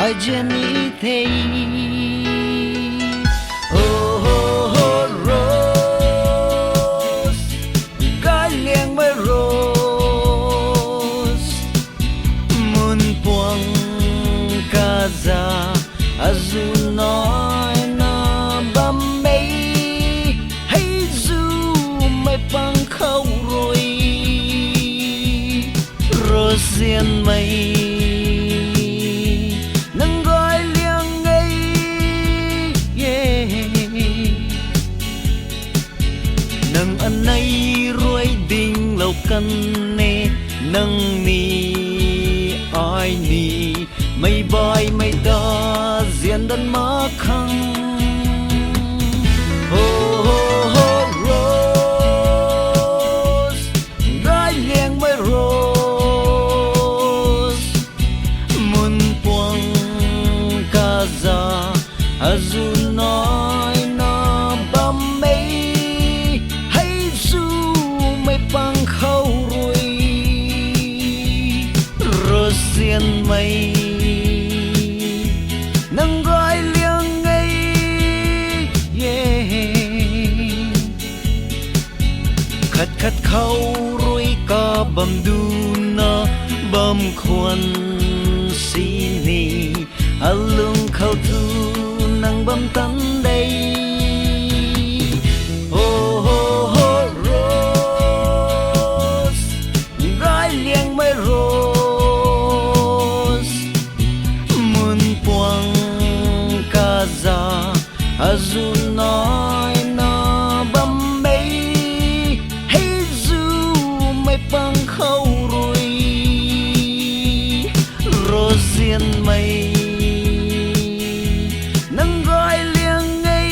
ai jenny thei oh rose gai liang mai rose mun puang kaza azul nói na bam mây hay du mai pang khâu rồi rose mây nâng gói liang ngây nâng anh ấy ruồi đinh lâu căn nè nâng ni ai ni mây bay mây đa diện đơn má khăng rose gái liang mới rose mun puang kaza azul nói na bam mây hay du mây pang khâu rồi rose mây nâng gói liang ngây khát khát khâu rồi cả bầm đu na bầm khuôn xí nì alung khâu thu nang bầm tan đây rose gói liang mới rose mun puang kaza azul nói na bam mây hay du mây pang khâu rồi rose mây nâng gói liang ngây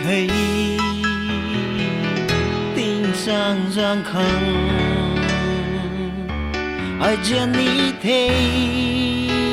hay tình sang giang khăng ai jenny thei